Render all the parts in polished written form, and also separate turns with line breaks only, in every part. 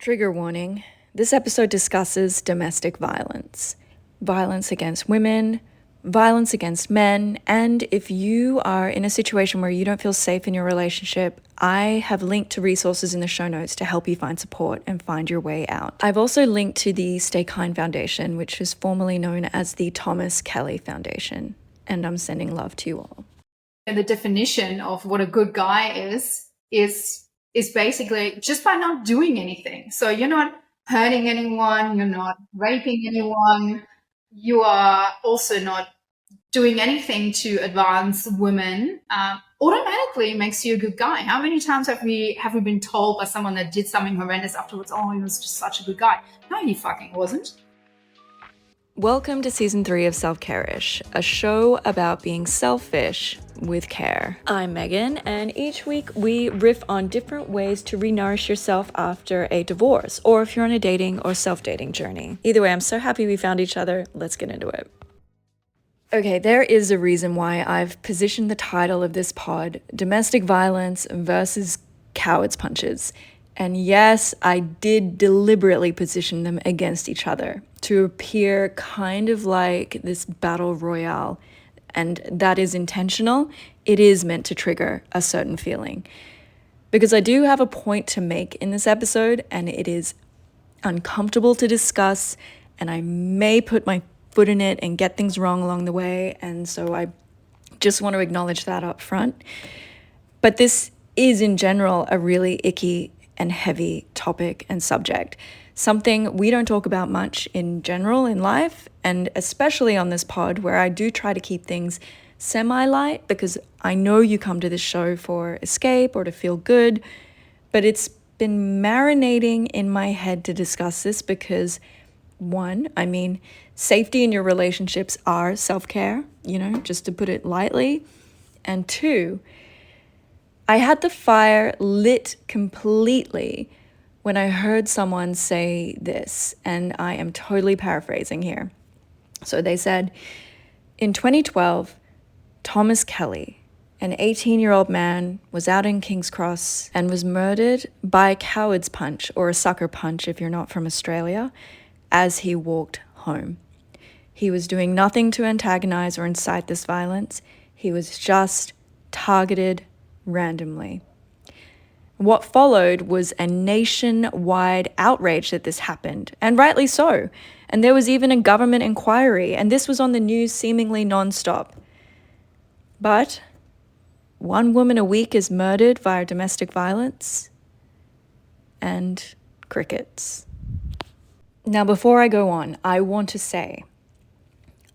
Trigger warning. This episode discusses domestic violence, violence against women, violence against men, and if you are in a situation where you don't feel safe in your relationship, I have linked to resources in the show notes to help you find support and find your way out. I've also linked to the Stay Kind Foundation, which is formerly known as the Thomas Kelly Foundation, and I'm sending love to you all.
And the definition of what a good guy is basically just by not doing anything. So you're not hurting anyone, you're not raping anyone, you are also not doing anything to advance women, automatically makes you a good guy. How many times have we been told by someone that did something horrendous afterwards, oh, he was just such a good guy? No, he fucking wasn't.
Welcome to Season 3 of Self-Care-ish, a show about being selfish with care. I'm Megan, and each week we riff on different ways to re-nourish yourself after a divorce, or if you're on a dating or self-dating journey. Either way, I'm so happy we found each other. Let's get into it. Okay, there is a reason why I've positioned the title of this pod, Domestic Violence versus Cowards Punches. And yes, I did deliberately position them against each other to appear kind of like this battle royale. And that is intentional. It is meant to trigger a certain feeling. Because I do have a point to make in this episode, and it is uncomfortable to discuss, and I may put my foot in it and get things wrong along the way. And so I just want to acknowledge that up front. But this is in general a really icky and heavy topic and subject, something we don't talk about much in general in life, and especially on this pod where I do try to keep things semi-light because I know you come to this show for escape or to feel good, but it's been marinating in my head to discuss this because one, safety in your relationships are self-care, just to put it lightly, and two, I had the fire lit completely when I heard someone say this, and I am totally paraphrasing here. So they said, in 2012, Thomas Kelly, an 18-year-old man, was out in King's Cross and was murdered by a coward's punch, or a sucker punch if you're not from Australia, as he walked home. He was doing nothing to antagonize or incite this violence. He was just targeted randomly. What followed was a nationwide outrage that this happened, and rightly so. And there was even a government inquiry, and this was on the news seemingly non-stop. But one woman a week is murdered via domestic violence, and crickets. Now, before I go on, I want to say,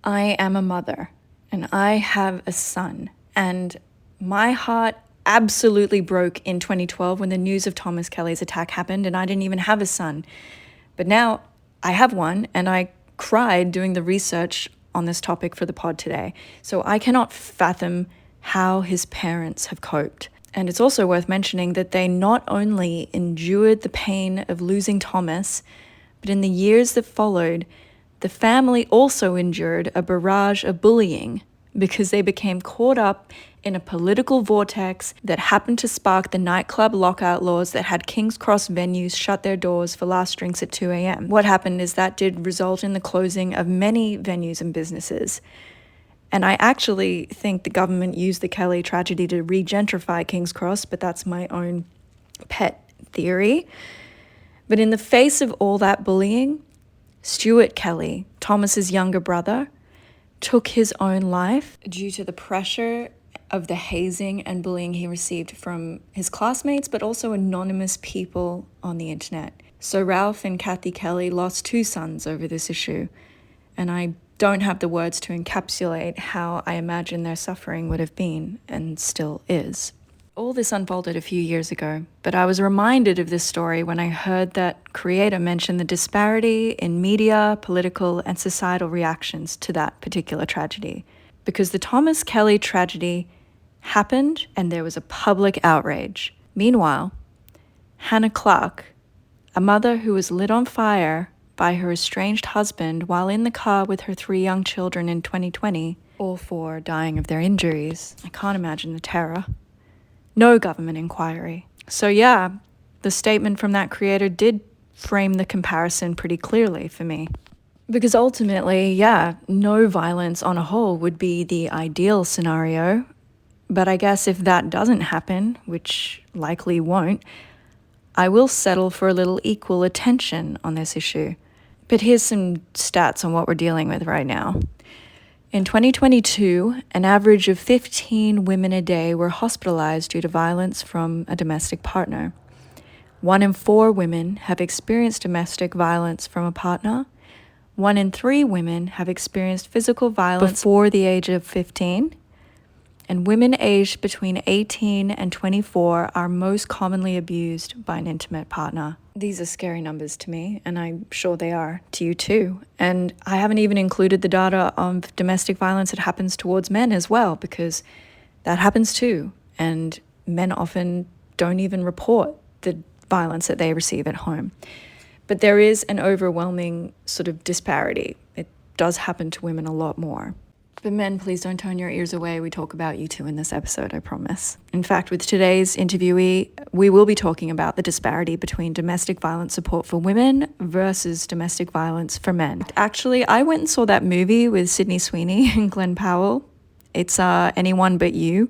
I am a mother, and I have a son, and my heart absolutely broke in 2012 when the news of Thomas Kelly's attack happened, and I didn't even have a son. But now I have one, and I cried doing the research on this topic for the pod today. So I cannot fathom how his parents have coped. And it's also worth mentioning that they not only endured the pain of losing Thomas, but in the years that followed, the family also endured a barrage of bullying because they became caught up in a political vortex that happened to spark the nightclub lockout laws that had King's Cross venues shut their doors for last drinks at 2 a.m. What happened is that did result in the closing of many venues and businesses. And I actually think the government used the Kelly tragedy to re-gentrify King's Cross, but that's my own pet theory. But in the face of all that bullying, Stuart Kelly, Thomas's younger brother, took his own life due to the pressure of the hazing and bullying he received from his classmates, but also anonymous people on the internet. So Ralph and Kathy Kelly lost 2 sons over this issue, and I don't have the words to encapsulate how I imagine their suffering would have been, and still is. All this unfolded a few years ago, but I was reminded of this story when I heard that creator mention the disparity in media, political, and societal reactions to that particular tragedy. Because the Thomas Kelly tragedy happened and there was a public outrage. Meanwhile, Hannah Clarke, a mother who was lit on fire by her estranged husband while in the car with her 3 young children in 2020, all 4 dying of their injuries. I can't imagine the terror. No government inquiry. So yeah, the statement from that creator did frame the comparison pretty clearly for me. Because ultimately, yeah, no violence on a whole would be the ideal scenario. But I guess if that doesn't happen, which likely won't, I will settle for a little equal attention on this issue. But here's some stats on what we're dealing with right now. In 2022, an average of 15 women a day were hospitalized due to violence from a domestic partner. 1 in 4 women have experienced domestic violence from a partner. 1 in 3 women have experienced physical violence before the age of 15. And women aged between 18 and 24 are most commonly abused by an intimate partner. These are scary numbers to me, and I'm sure they are to you too. And I haven't even included the data of domestic violence that happens towards men as well, because that happens too. And men often don't even report the violence that they receive at home. But there is an overwhelming sort of disparity. It does happen to women a lot more. But men, please don't turn your ears away. We talk about you two in this episode, I promise. In fact, with today's interviewee, we will be talking about the disparity between domestic violence support for women versus domestic violence for men. Actually, I went and saw that movie with Sydney Sweeney and Glenn Powell. It's Anyone But You.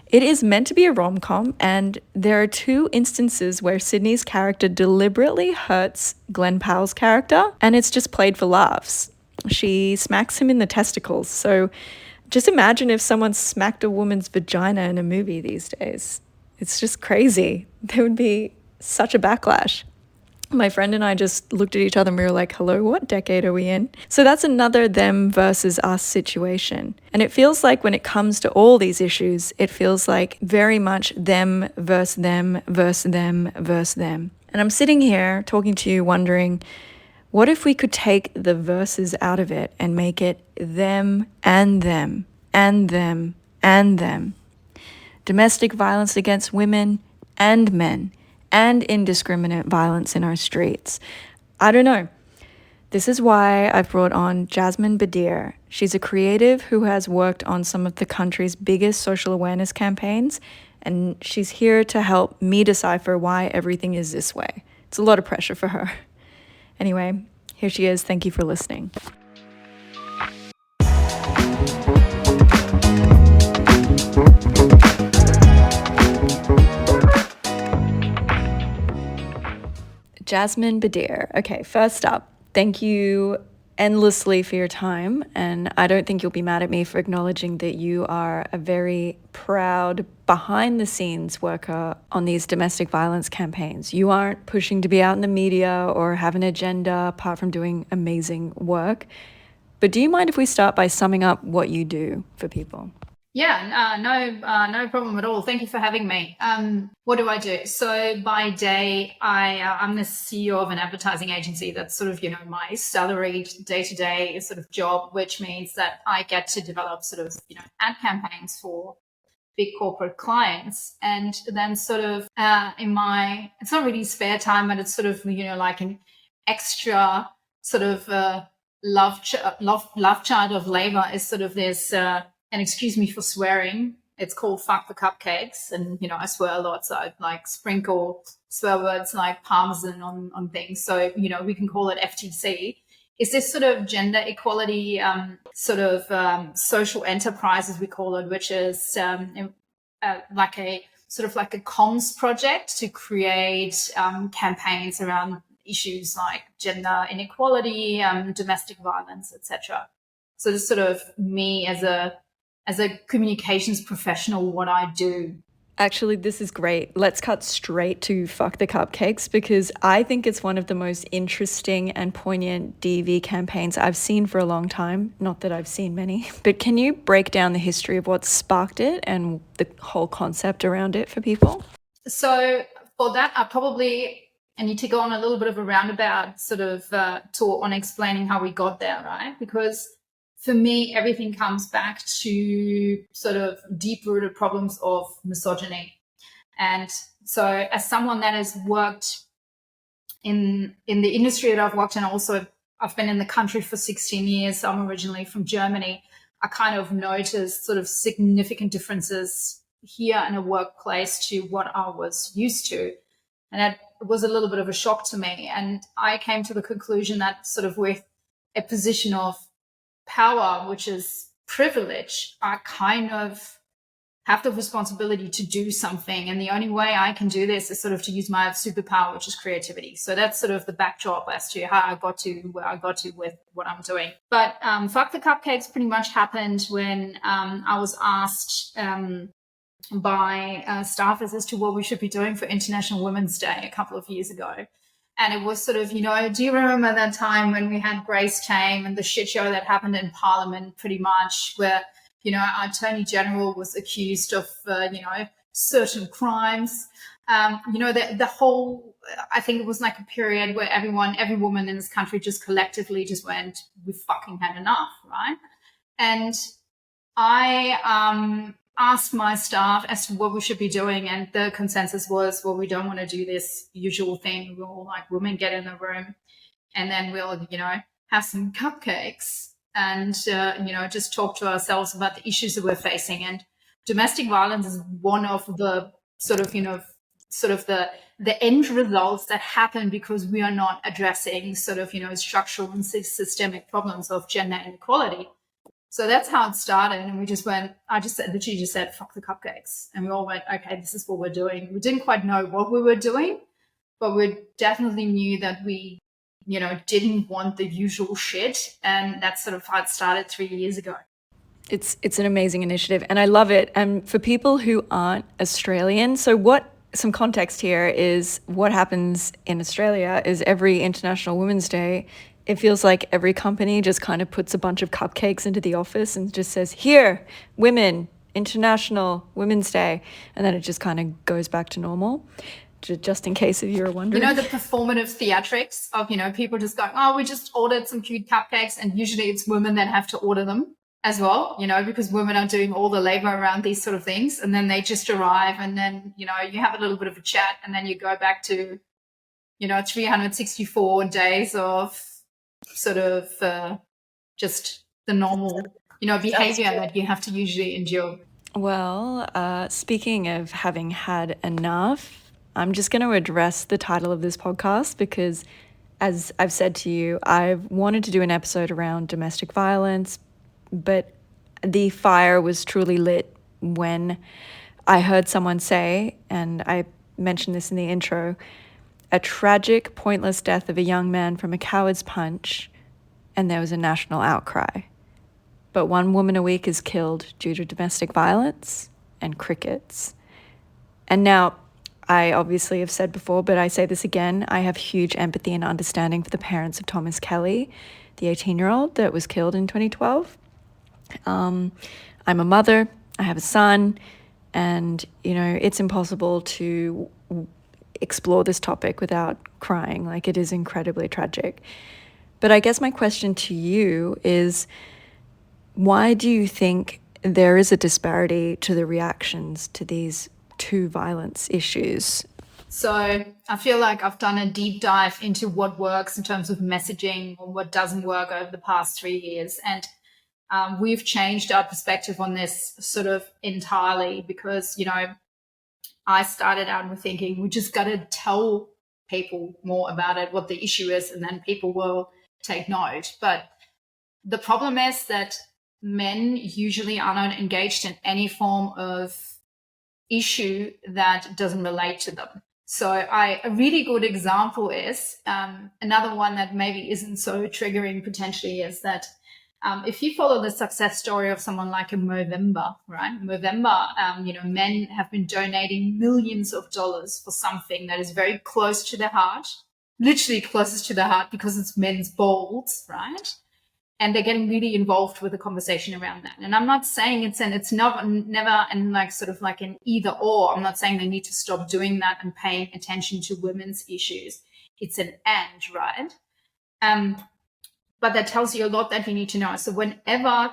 It is meant to be a rom-com, and there are 2 instances where Sydney's character deliberately hurts Glenn Powell's character, and it's just played for laughs. She smacks him in the testicles. So just imagine if someone smacked a woman's vagina in a movie these days. It's just crazy. There would be such a backlash. My friend and I just looked at each other and we were like, hello, what decade are we in? So that's another them versus us situation. And it feels like when it comes to all these issues, it feels like very much them versus them versus them versus them. And I'm sitting here talking to you wondering, what if we could take the verses out of it and make it them and them and them and them? Domestic violence against women and men and indiscriminate violence in our streets. I don't know. This is why I've brought on Jasmin Bedir. She's a creative who has worked on some of the country's biggest social awareness campaigns, and she's here to help me decipher why everything is this way. It's a lot of pressure for her. Anyway, here she is. Thank you for listening. Jasmin Bedir. Okay, first up, thank you endlessly for your time, and I don't think you'll be mad at me for acknowledging that you are a very proud behind-the-scenes worker on these domestic violence campaigns. You aren't pushing to be out in the media or have an agenda apart from doing amazing work. But do you mind if we start by summing up what you do for people?
Yeah, no problem at all. Thank you for having me. What do I do? So by day, I'm the CEO of an advertising agency. That's sort of, my salaried day-to-day sort of job, which means that I get to develop sort of, ad campaigns for big corporate clients. And then sort of in my, it's not really spare time, but it's sort of, like an extra sort of love child of labor is sort of this, and excuse me for swearing, it's called Fck The Cupcakes. And, I swear a lot, so I like sprinkle swear words like parmesan on things. So, we can call it FTC. Is this sort of gender equality social enterprise, as we call it, which is like a comms project to create campaigns around issues like gender inequality, domestic violence, etc. So this is sort of me as a communications professional, what I do.
Actually, this is great. Let's cut straight to Fck The Cupcakes, because I think it's one of the most interesting and poignant DV campaigns I've seen for a long time. Not that I've seen many, but can you break down the history of what sparked it and the whole concept around it for people?
So for that, I need to go on a little bit of a roundabout sort of tour on explaining how we got there, right? Because for me, everything comes back to sort of deep-rooted problems of misogyny. And so as someone that has worked in the industry that I've worked in, also I've been in the country for 16 years. So I'm originally from Germany. I kind of noticed sort of significant differences here in a workplace to what I was used to. And that was a little bit of a shock to me. And I came to the conclusion that sort of with a position of power, which is privilege, I kind of have the responsibility to do something. And the only way I can do this is sort of to use my superpower, which is creativity. So that's sort of the backdrop as to how I got to where I got to with what I'm doing. But Fuck the Cupcakes pretty much happened when I was asked by staffers as to what we should be doing for International Women's Day a couple of years ago. And it was sort of, do you remember that time when we had Grace Tame and the shit show that happened in Parliament pretty much, where our Attorney General was accused of, certain crimes. The whole, I think it was like a period where every woman in this country just collectively just went, we fucking had enough, right? And I asked my staff as to what we should be doing, and the consensus was, well, we don't want to do this usual thing. We'll like women get in the room and then we'll, have some cupcakes and, just talk to ourselves about the issues that we're facing. And domestic violence is one of the sort of the end results that happen because we are not addressing sort of, structural and systemic problems of gender inequality. So that's how it started. And we just went, literally just said, fuck the cupcakes. And we all went, okay, this is what we're doing. We didn't quite know what we were doing, but we definitely knew that we didn't want the usual shit. And that's sort of how it started 3 years ago.
It's an amazing initiative and I love it. And for people who aren't Australian, some context here is what happens in Australia is every International Women's Day, it feels like every company just kind of puts a bunch of cupcakes into the office and just says, here, women, International Women's Day. And then it just kind of goes back to normal. Just in case if you're wondering.
The performative theatrics of, people just going, oh, we just ordered some cute cupcakes. And usually it's women that have to order them as well, because women are doing all the labor around these sort of things. And then they just arrive and then, you have a little bit of a chat and then you go back to, 364 days of sort of just the normal, behavior that you have to usually endure.
Well, speaking of having had enough, I'm just going to address the title of this podcast because, as I've said to you, I've wanted to do an episode around domestic violence, but the fire was truly lit when I heard someone say, and I mentioned this in the intro, a tragic, pointless death of a young man from a coward's punch, and there was a national outcry. But 1 woman a week is killed due to domestic violence and crickets. And now, I obviously have said before, but I say this again, I have huge empathy and understanding for the parents of Thomas Kelly, the 18-year-old that was killed in 2012. I'm a mother, I have a son, and, it's impossible to explore this topic without crying. Like, it is incredibly tragic. But I guess my question to you is, why do you think there is a disparity to the reactions to these two violence issues?
So I feel like I've done a deep dive into what works in terms of messaging or what doesn't work over the past 3 years. And we've changed our perspective on this sort of entirely because, I started out with thinking we just got to tell people more about it, what the issue is, and then people will take note. But the problem is that men usually are not engaged in any form of issue that doesn't relate to them. So a really good example is another one that maybe isn't so triggering potentially is that if you follow the success story of someone like a Movember, right? Movember, men have been donating millions of dollars for something that is very close to their heart, literally closest to their heart because it's men's balls, right? And they're getting really involved with the conversation around that. And I'm not saying it's never and like sort of like an either or. I'm not saying they need to stop doing that and paying attention to women's issues. It's an and, right? But that tells you a lot that you need to know. So whenever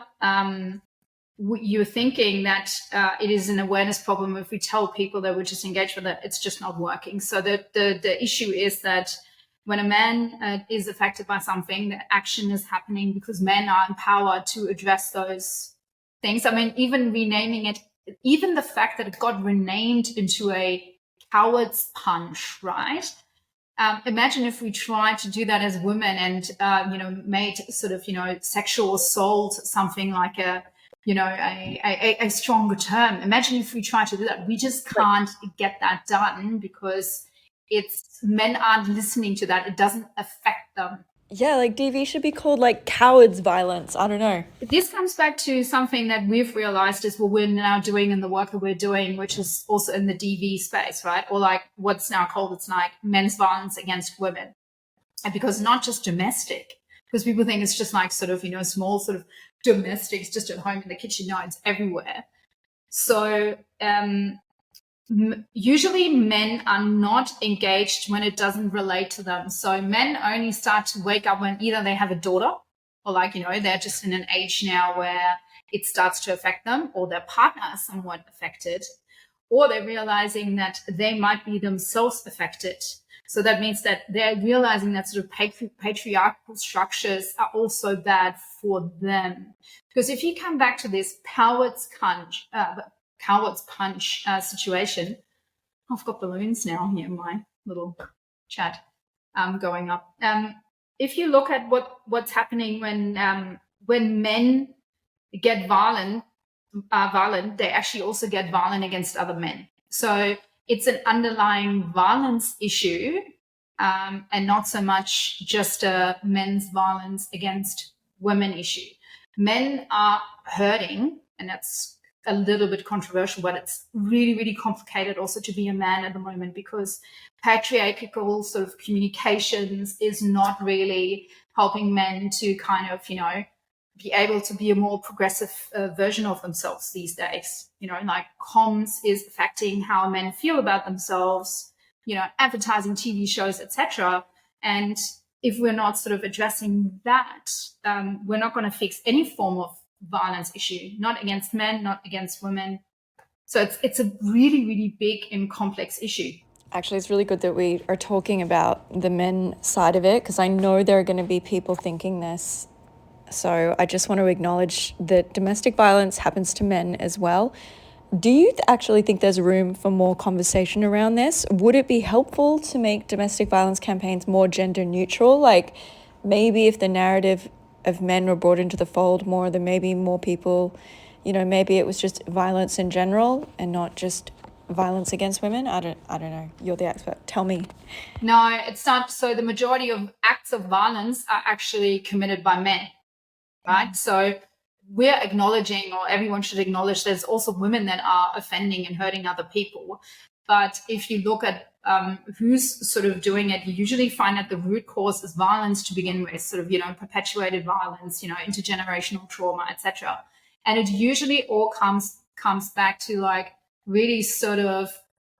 you're thinking that it is an awareness problem, if we tell people that we're just engaged with it, it's just not working. So the issue is that when a man is affected by something, the action is happening because men are empowered to address those things. I mean, even renaming it, even the fact that it got renamed into a coward's punch, right? Imagine if we tried to do that as women and, made sort of, sexual assault something like a stronger term. Imagine if we try to do that. We just can't get that done because men aren't listening to that. It doesn't affect them.
Yeah, like DV should be called like cowards violence. I don't know.
This comes back to something that we've realized is what we're now doing in the work that we're doing, which is also in the DV space, right? Or like what's now called, it's like men's violence against women. And because not just domestic, because people think it's just like sort of, small sort of domestics just at home in the kitchen. No, it's everywhere. So usually men are not engaged when it doesn't relate to them. So men only start to wake up when either they have a daughter or like, they're just in an age now where it starts to affect them, or their partner is somewhat affected, or they're realizing that they might be themselves affected. So that means that they're realizing that sort of patriarchal structures are also bad for them. Because if you come back to this coward's punch situation. I've got balloons now here in my little chat going up. If you look at what's happening when men get violent, they actually also get violent against other men. So it's an underlying violence issue, and not so much just a men's violence against women issue. Men are hurting, and that's a little bit controversial, but it's really, really complicated also to be a man at the moment, because patriarchal sort of communications is not really helping men to kind of, be able to be a more progressive version of themselves these days. Like comms is affecting how men feel about themselves, advertising, TV shows, etc. And if we're not sort of addressing that, we're not going to fix any form of violence issue, not against men, not against women. So it's a really, really big and complex issue.
Actually, it's really good that we are talking about the men side of it, because I know there are going to be people thinking this. So I just want to acknowledge that domestic violence happens to men as well. Do you actually think there's room for more conversation around this? Would it be helpful to make domestic violence campaigns more gender neutral? Like maybe if the narrative of men were brought into the fold more, then maybe more people, maybe it was just violence in general and not just violence against women. I don't know. You're the expert. Tell me.
No, it's not. So the majority of acts of violence are actually committed by men, right? So we're acknowledging, or everyone should acknowledge, there's also women that are offending and hurting other people. But if you look at who's sort of doing it, you usually find that the root cause is violence to begin with, sort of, perpetuated violence, intergenerational trauma, etc. And it usually all comes back to like really sort of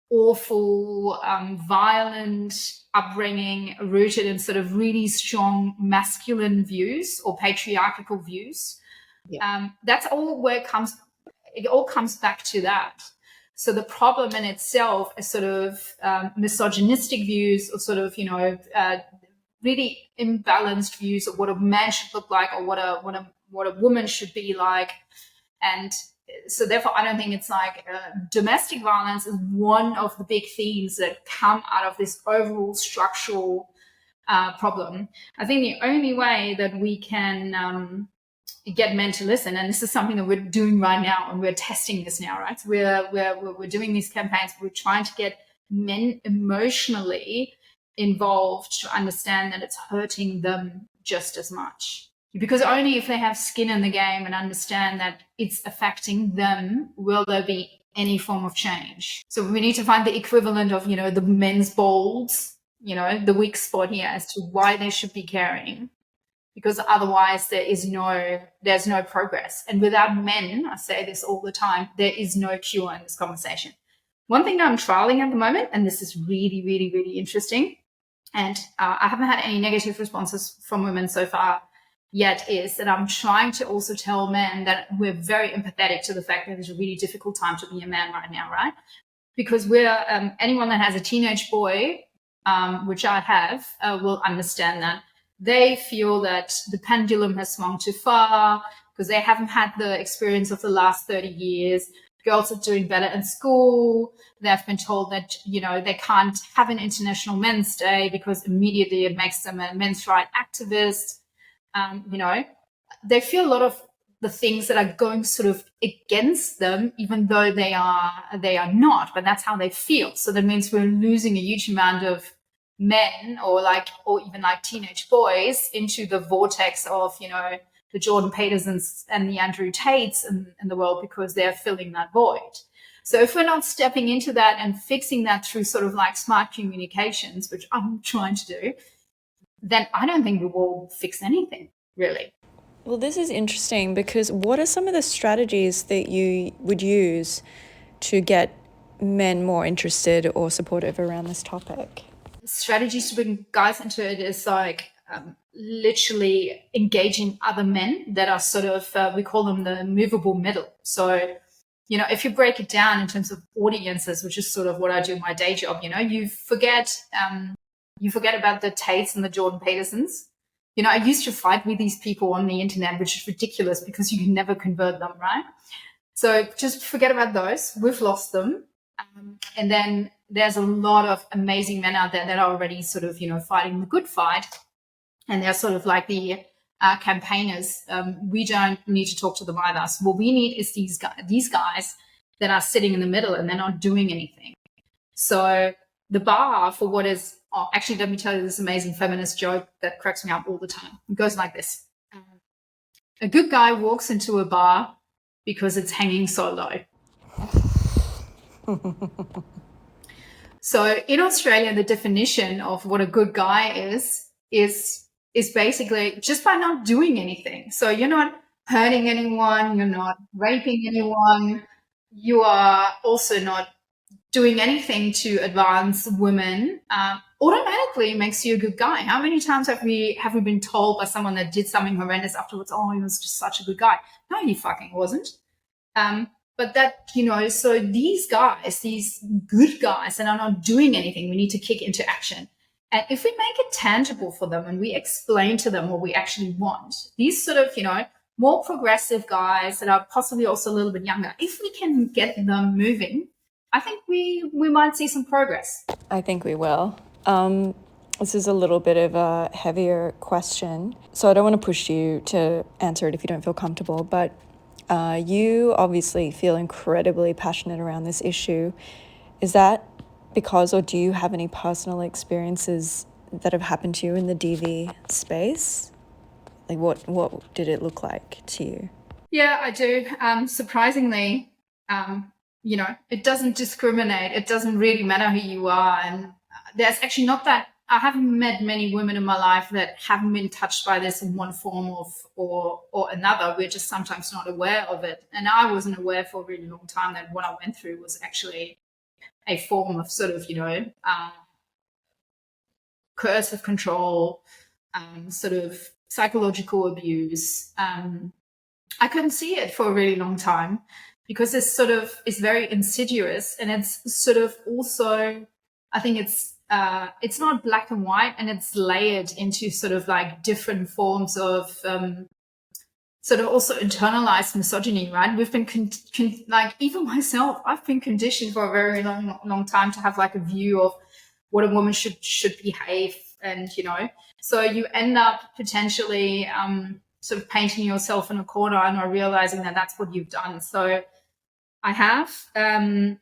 awful, violent upbringing rooted in sort of really strong masculine views or patriarchal views. Yeah. That's all where it all comes back to that. So the problem in itself is sort of misogynistic views, or sort of, really imbalanced views of what a man should look like, or what a woman should be like. And so therefore, I don't think it's like domestic violence is one of the big themes that come out of this overall structural problem. I think the only way that we can get men to listen, and this is something that we're doing right now, and we're testing this now, right? So we're doing these campaigns. We're trying to get men emotionally involved to understand that it's hurting them just as much. Because only if they have skin in the game and understand that it's affecting them will there be any form of change. So we need to find the equivalent of, the men's bolds, the weak spot here as to why they should be caring. Because otherwise there's no progress. And without men, I say this all the time, there is no cure in this conversation. One thing that I'm trialing at the moment, and this is really, really, really interesting, and I haven't had any negative responses from women so far yet, is that I'm trying to also tell men that we're very empathetic to the fact that it's a really difficult time to be a man right now, right? Because we're anyone that has a teenage boy, which I have, will understand that. They feel that the pendulum has swung too far because they haven't had the experience of the last 30 years. girls are doing better in school. They've been told that, they can't have an International Men's Day because immediately it makes them a men's rights activist. They feel a lot of the things that are going sort of against them, even though they are not, but that's how they feel. So that means we're losing a huge amount of men or even teenage boys into the vortex of, the Jordan Petersons and the Andrew Tates in the world, because they're filling that void. So if we're not stepping into that and fixing that through sort of smart communications, which I'm trying to do, then I don't think we will fix anything, really.
Well, this is interesting, because what are some of the strategies that you would use to get men more interested or supportive around this topic?
Strategies to bring guys into it is literally engaging other men that are sort of, we call them the movable middle. So, if you break it down in terms of audiences, which is sort of what I do in my day job, you forget about the Tates and the Jordan Petersons. I used to fight with these people on the internet, which is ridiculous because you can never convert them, right? So just forget about those. We've lost them. And then there's a lot of amazing men out there that are already sort of, fighting the good fight. And they're sort of like the campaigners. We don't need to talk to them either. So what we need is these guys that are sitting in the middle and they're not doing anything. So the bar for what is, actually, let me tell you this amazing feminist joke that cracks me up all the time. It goes like this. A good guy walks into a bar because it's hanging so low. So in Australia, the definition of what a good guy is basically just by not doing anything. So you're not hurting anyone, you're not raping anyone, you are also not doing anything to advance women, automatically makes you a good guy. How many times have we been told by someone that did something horrendous afterwards, oh, he was just such a good guy? No, he fucking wasn't. But that, so these guys, these good guys that are not doing anything, we need to kick into action. And if we make it tangible for them and we explain to them what we actually want, these sort of, more progressive guys that are possibly also a little bit younger, if we can get them moving, I think we might see some progress.
I think we will. This is a little bit of a heavier question, so I don't want to push you to answer it if you don't feel comfortable, but you obviously feel incredibly passionate around this issue. Is that because, or do you have any personal experiences that have happened to you in the DV space? Like what did it look like to you?
Yeah, I do. Surprisingly, it doesn't discriminate. It doesn't really matter who you are. And there's actually not that, I haven't met many women in my life that haven't been touched by this in one form or another. We're just sometimes not aware of it. And I wasn't aware for a really long time that what I went through was actually a form of sort of, coercive control, sort of psychological abuse. I couldn't see it for a really long time because it's sort of, it's very insidious, and it's sort of also, I think it's not black and white, and it's layered into sort of like different forms of sort of also internalized misogyny, right? We've been like, even myself, I've been conditioned for a very long time to have like a view of what a woman should behave, and so you end up potentially sort of painting yourself in a corner and not realizing that that's what you've done. So I have. I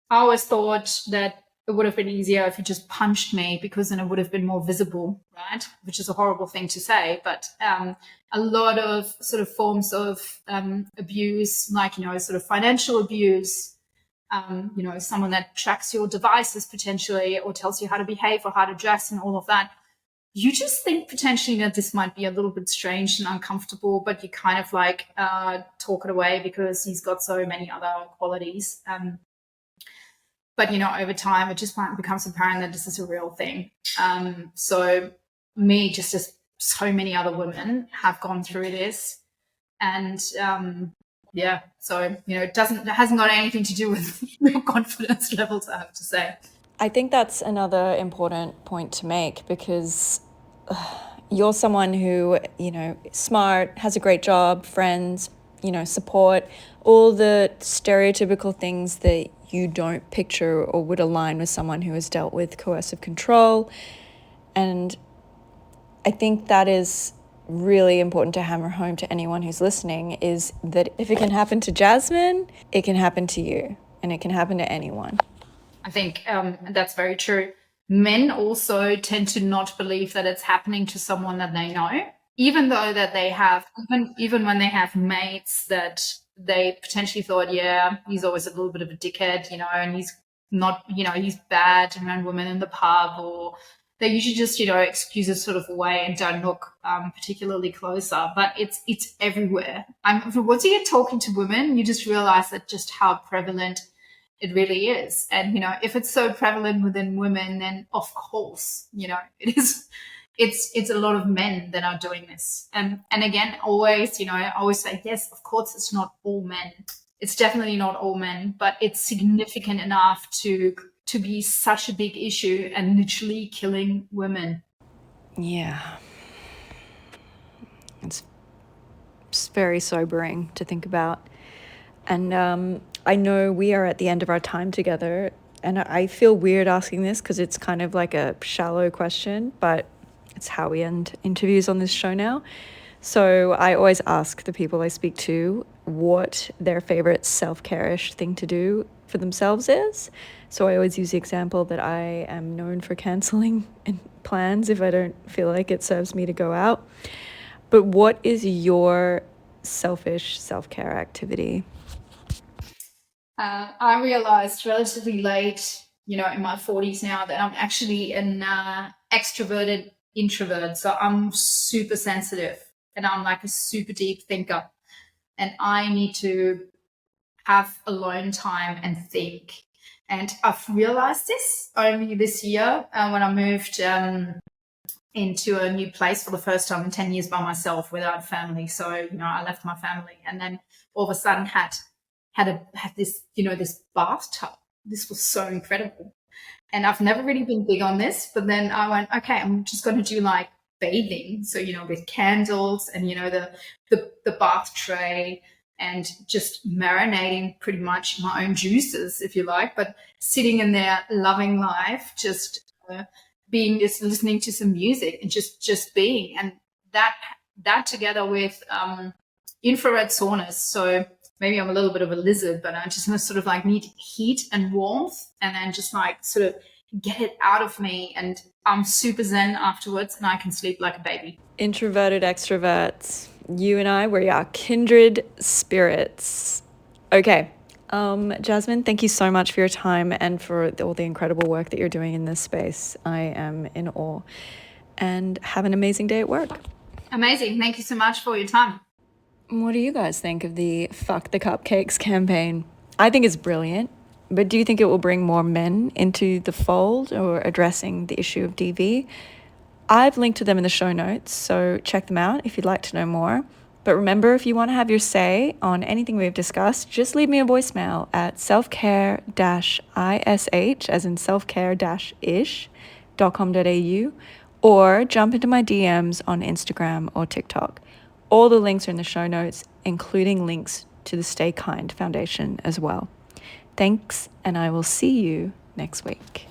always thought that it would have been easier if you just punched me, because then it would have been more visible, right? Which is a horrible thing to say, but a lot of sort of forms of abuse, like, sort of financial abuse, someone that tracks your devices potentially, or tells you how to behave or how to dress and all of that. You just think potentially that this might be a little bit strange and uncomfortable, but you kind of like talk it away because he's got so many other qualities. But, over time, it just becomes apparent that this is a real thing. So me, just as so many other women, have gone through this. And, so, it hasn't got anything to do with your confidence levels, I have to say.
I think that's another important point to make, because you're someone who, is smart, has a great job, friends, support, all the stereotypical things that you don't picture or would align with someone who has dealt with coercive control. And I think that is really important to hammer home to anyone who's listening, is that if it can happen to Jasmin, it can happen to you, and it can happen to anyone.
I think that's very true. Men also tend to not believe that it's happening to someone that they know, even though that they have, even when they have mates that they potentially thought, yeah, he's always a little bit of a dickhead, and he's not, he's bad around women in the pub, or they usually just, excuse it sort of away and don't look particularly closer. But it's everywhere. Once you get talking to women, you just realize that just how prevalent it really is. And, if it's so prevalent within women, then of course, it is. It's a lot of men that are doing this. And again, always, I always say, yes, of course, it's not all men. It's definitely not all men, but it's significant enough to be such a big issue and literally killing women.
Yeah. It's very sobering to think about. And I know we are at the end of our time together, and I feel weird asking this because it's kind of like a shallow question, but it's how we end interviews on this show now. So I always ask the people I speak to what their favorite self-care-ish thing to do for themselves is. So I always use the example that I am known for cancelling plans if I don't feel like it serves me to go out. But what is your selfish self-care activity?
I realized relatively late, in my 40s now, that I'm actually an extroverted introvert. So I'm super sensitive and I'm like a super deep thinker. And I need to have alone time and think. And I've realized this only this year when I moved into a new place for the first time in 10 years by myself without family. So, I left my family and then all of a sudden had this, this bathtub. This was so incredible. And I've never really been big on this, but then I went, okay, I'm just going to do like bathing. So, with candles and, the bath tray, and just marinating pretty much my own juices, if you like, but sitting in there, loving life, just listening to some music and just being. And that together with infrared saunas. So maybe I'm a little bit of a lizard, but I just sort of like need heat and warmth, and then just like sort of get it out of me. And I'm super zen afterwards and I can sleep like a baby.
Introverted extroverts. You and I, we are kindred spirits. Okay. Jasmin, thank you so much for your time and for all the incredible work that you're doing in this space. I am in awe. And have an amazing day at work.
Amazing. Thank you so much for your time.
What do you guys think of the Fck The Cupcakes campaign? I think it's brilliant, but do you think it will bring more men into the fold or addressing the issue of DV? I've linked to them in the show notes, so check them out if you'd like to know more. But remember, if you want to have your say on anything we've discussed, just leave me a voicemail at selfcare-ish, as in selfcare-ish.com.au, or jump into my DMs on Instagram or TikTok. All the links are in the show notes, including links to the Stay Kind Foundation as well. Thanks, and I will see you next week.